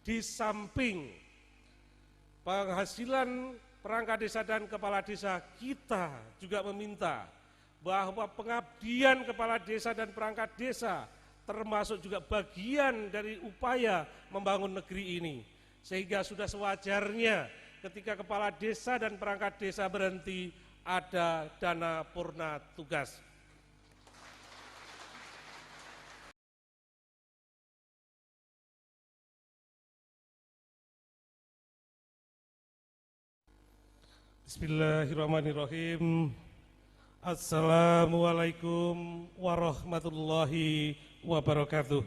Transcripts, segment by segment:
di samping penghasilan perangkat desa dan kepala desa, kita juga meminta bahwa pengabdian kepala desa dan perangkat desa termasuk juga bagian dari upaya membangun negeri ini. Sehingga sudah sewajarnya ketika kepala desa dan perangkat desa berhenti, ada dana purna tugas. Bismillahirrahmanirrahim. Assalamualaikum warahmatullahi wabarakatuh.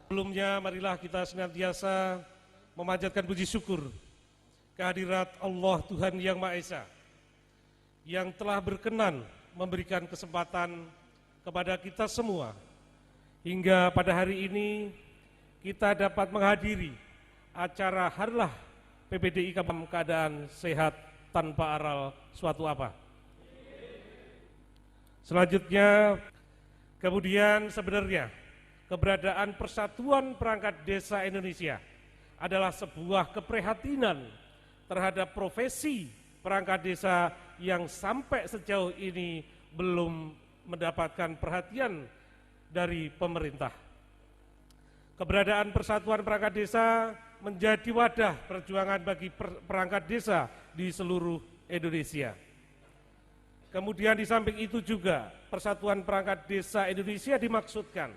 Sebelumnya marilah kita senantiasa memanjatkan puji syukur kehadirat Allah Tuhan Yang Maha Esa yang telah berkenan memberikan kesempatan kepada kita semua hingga pada hari ini kita dapat menghadiri acara Harlah PPDI dalam keadaan sehat tanpa aral suatu apa. Selanjutnya, kemudian sebenarnya keberadaan Persatuan Perangkat Desa Indonesia adalah sebuah keprihatinan terhadap profesi perangkat desa yang sampai sejauh ini belum mendapatkan perhatian dari pemerintah. Keberadaan Persatuan Perangkat Desa menjadi wadah perjuangan bagi perangkat desa di seluruh Indonesia. Kemudian di samping itu juga Persatuan Perangkat Desa Indonesia dimaksudkan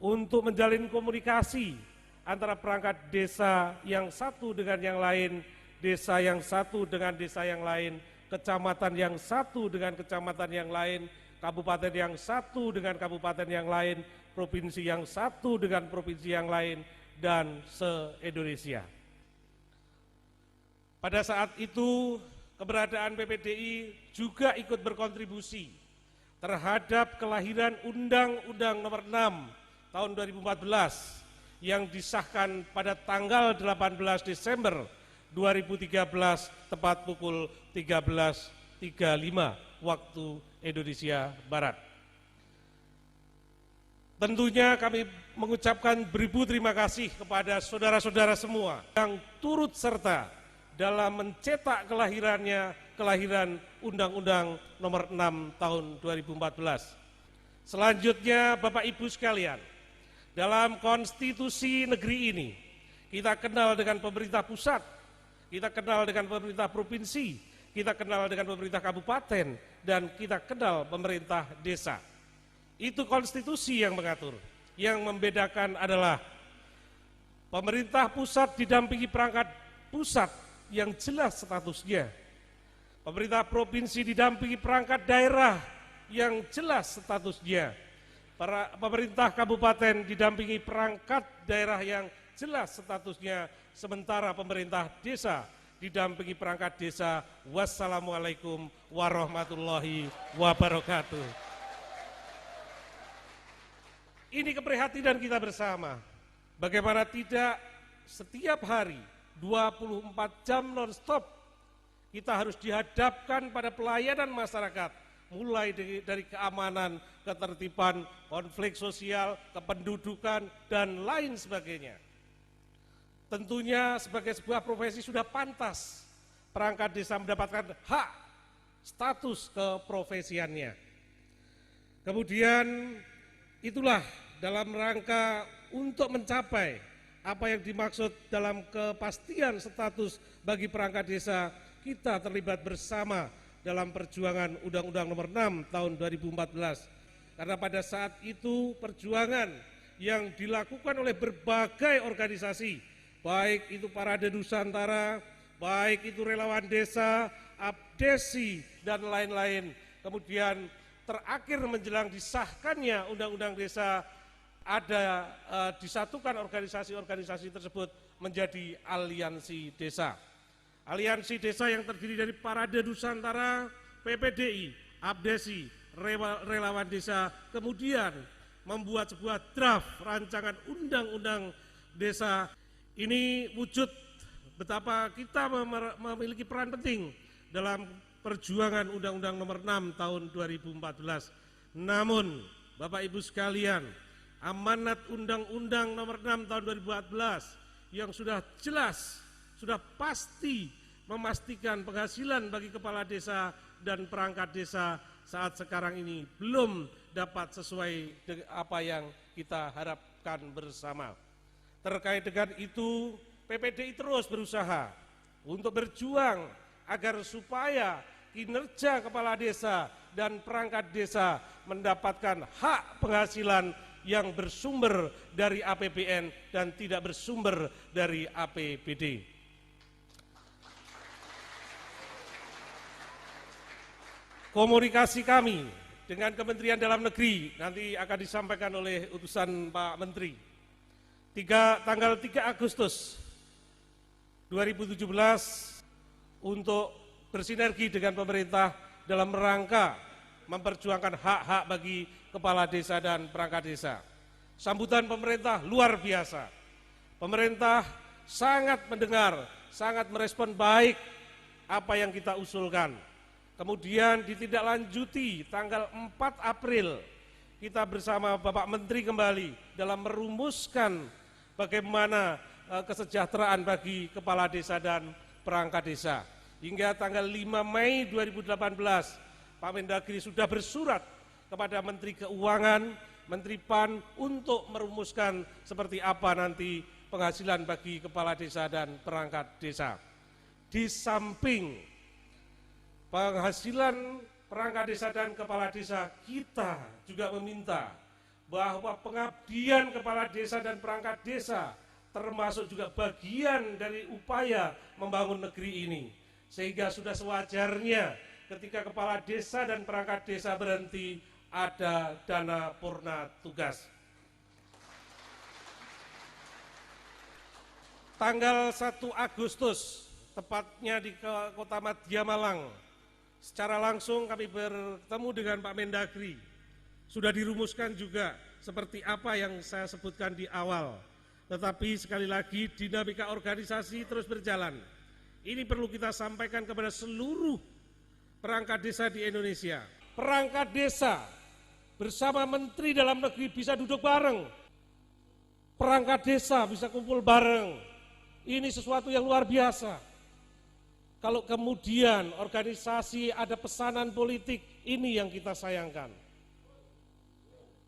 untuk menjalin komunikasi antara perangkat desa yang satu dengan yang lain, desa yang satu dengan desa yang lain, kecamatan yang satu dengan kecamatan yang lain, kabupaten yang satu dengan kabupaten yang lain, provinsi yang satu dengan provinsi yang lain, dan se-Indonesia. Pada saat itu, keberadaan PPDI juga ikut berkontribusi terhadap kelahiran Undang-Undang Nomor 6 tahun 2014 yang disahkan pada tanggal 18 Desember 2013 tepat pukul 13.35 waktu Indonesia Barat. Tentunya kami mengucapkan beribu terima kasih kepada saudara-saudara semua yang turut serta dalam mencetak kelahiran Undang-Undang Nomor 6 tahun 2014. Selanjutnya Bapak Ibu sekalian, dalam konstitusi negeri ini kita kenal dengan pemerintah pusat, kita kenal dengan pemerintah provinsi, kita kenal dengan pemerintah kabupaten, dan kita kenal pemerintah desa. Itu konstitusi yang mengatur. Yang membedakan adalah pemerintah pusat didampingi perangkat pusat yang jelas statusnya. Pemerintah provinsi didampingi perangkat daerah yang jelas statusnya. Pemerintah kabupaten didampingi perangkat daerah yang jelas statusnya. Sementara pemerintah desa didampingi perangkat desa. Wassalamualaikum warahmatullahi wabarakatuh. Ini keprihatinan kita bersama. Bagaimana tidak setiap hari 24 jam non-stop kita harus dihadapkan pada pelayanan masyarakat, mulai dari keamanan, ketertiban, konflik sosial, kependudukan, dan lain sebagainya. Tentunya sebagai sebuah profesi sudah pantas perangkat desa mendapatkan hak status keprofesiannya. Kemudian itulah dalam rangka untuk mencapai apa yang dimaksud dalam kepastian status bagi perangkat desa, kita terlibat bersama dalam perjuangan Undang-Undang Nomor 6 tahun 2014. Karena pada saat itu perjuangan yang dilakukan oleh berbagai organisasi, baik itu Parade Nusantara, baik itu relawan desa, Abdesi, dan lain-lain, kemudian terakhir menjelang disahkannya Undang-Undang Desa, ada disatukan organisasi-organisasi tersebut menjadi aliansi desa. Aliansi desa yang terdiri dari Parade Nusantara, PPDI, Abdesi, relawan desa, kemudian membuat sebuah draft rancangan undang-undang desa. Ini wujud betapa kita memiliki peran penting dalam perjuangan Undang-Undang Nomor 6 tahun 2014. Namun, Bapak Ibu sekalian, amanat Undang-Undang Nomor 6 Tahun 2014 yang sudah jelas, sudah pasti memastikan penghasilan bagi kepala desa dan perangkat desa saat sekarang ini belum dapat sesuai dengan apa yang kita harapkan bersama. Terkait dengan itu, PPDI terus berusaha untuk berjuang agar supaya kinerja kepala desa dan perangkat desa mendapatkan hak penghasilan yang bersumber dari APBN dan tidak bersumber dari APBD. Komunikasi kami dengan Kementerian Dalam Negeri nanti akan disampaikan oleh utusan Pak Menteri. Tanggal 3 Agustus 2017 untuk bersinergi dengan pemerintah dalam rangka memperjuangkan hak-hak bagi kepala desa dan perangkat desa. Sambutan pemerintah luar biasa. Pemerintah sangat mendengar, sangat merespon baik apa yang kita usulkan. Kemudian ditindaklanjuti tanggal 4 April kita bersama Bapak Menteri kembali dalam merumuskan bagaimana kesejahteraan bagi kepala desa dan perangkat desa. Hingga tanggal 5 Mei 2018 Pak Mendagri sudah bersurat kepada Menteri Keuangan, Menteri PAN untuk merumuskan seperti apa nanti penghasilan bagi kepala desa dan perangkat desa. Di samping penghasilan perangkat desa dan kepala desa, kita juga meminta bahwa pengabdian kepala desa dan perangkat desa termasuk juga bagian dari upaya membangun negeri ini. Sehingga sudah sewajarnya ketika kepala desa dan perangkat desa berhenti, ada dana purna tugas. Tanggal 1 Agustus, tepatnya di Kota Madya Malang, secara langsung kami bertemu dengan Pak Mendagri. Sudah dirumuskan juga seperti apa yang saya sebutkan di awal. Tetapi sekali lagi dinamika organisasi terus berjalan. Ini perlu kita sampaikan kepada seluruh perangkat desa di Indonesia. Perangkat desa bersama Menteri Dalam Negeri bisa duduk bareng. Perangkat desa bisa kumpul bareng. Ini sesuatu yang luar biasa. Kalau kemudian organisasi ada pesanan politik, ini yang kita sayangkan.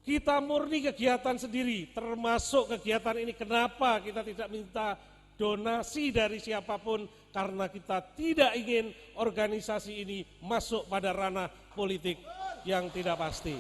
Kita murni kegiatan sendiri, termasuk kegiatan ini. Kenapa kita tidak minta donasi dari siapapun? Karena kita tidak ingin organisasi ini masuk pada ranah politik yang tidak pasti.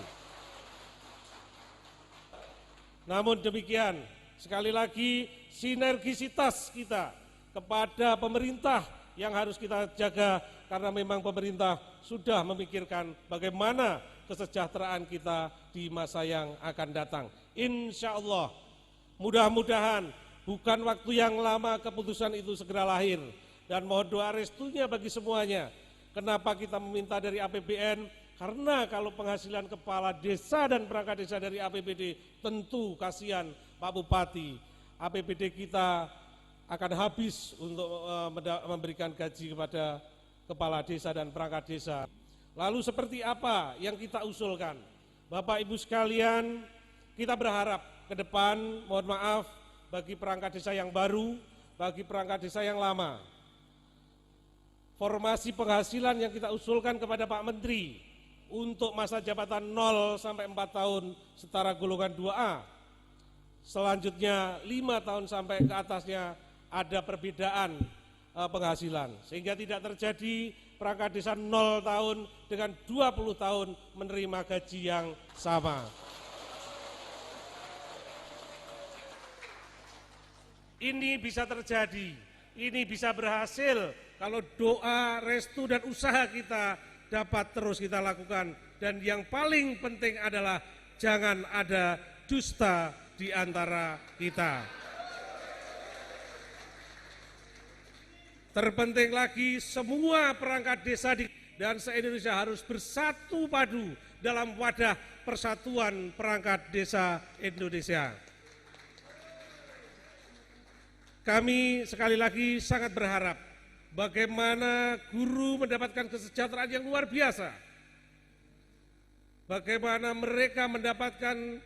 Namun demikian, sekali lagi sinergisitas kita kepada pemerintah yang harus kita jaga, karena memang pemerintah sudah memikirkan bagaimana kesejahteraan kita di masa yang akan datang. Insya Allah, mudah-mudahan bukan waktu yang lama keputusan itu segera lahir, dan mohon doa restunya bagi semuanya. Kenapa kita meminta dari APBN? Karena kalau penghasilan kepala desa dan perangkat desa dari APBD, tentu kasihan Pak Bupati, APBD kita akan habis untuk memberikan gaji kepada kepala desa dan perangkat desa. Lalu seperti apa yang kita usulkan? Bapak Ibu sekalian, kita berharap ke depan, mohon maaf, bagi perangkat desa yang baru, bagi perangkat desa yang lama, formasi penghasilan yang kita usulkan kepada Pak Menteri untuk masa jabatan 0 sampai 4 tahun setara golongan 2A, selanjutnya 5 tahun sampai ke atasnya ada perbedaan penghasilan, sehingga tidak terjadi perangkat desa 0 tahun dengan 20 tahun menerima gaji yang sama. Ini bisa terjadi, ini bisa berhasil kalau doa, restu dan usaha kita dapat terus kita lakukan. Dan yang paling penting adalah jangan ada dusta di antara kita. Terpenting lagi, semua perangkat desa dan se-Indonesia harus bersatu padu dalam wadah persatuan perangkat desa Indonesia. Kami sekali lagi sangat berharap bagaimana guru mendapatkan kesejahteraan yang luar biasa. Bagaimana mereka mendapatkan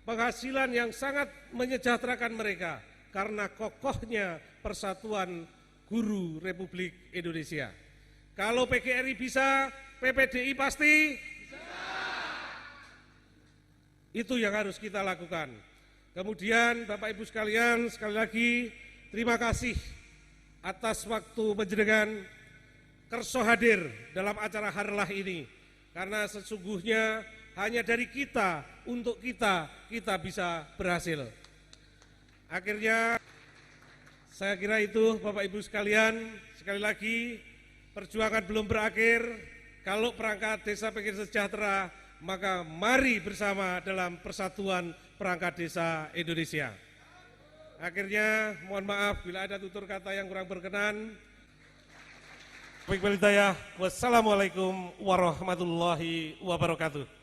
penghasilan yang sangat menyejahterakan mereka karena kokohnya persatuan guru Republik Indonesia. Kalau PGRI bisa, PPDI pasti bisa. Itu yang harus kita lakukan. Kemudian Bapak Ibu sekalian, sekali lagi terima kasih atas waktu panjenengan kerso hadir dalam acara harlah ini. Karena sesungguhnya hanya dari kita, untuk kita bisa berhasil. Akhirnya saya kira itu Bapak Ibu sekalian, sekali lagi perjuangan belum berakhir. Kalau perangkat desa pengen sejahtera, maka mari bersama dalam persatuan perangkat desa Indonesia. Akhirnya mohon maaf bila ada tutur kata yang kurang berkenan. Wassalamualaikum warahmatullahi wabarakatuh.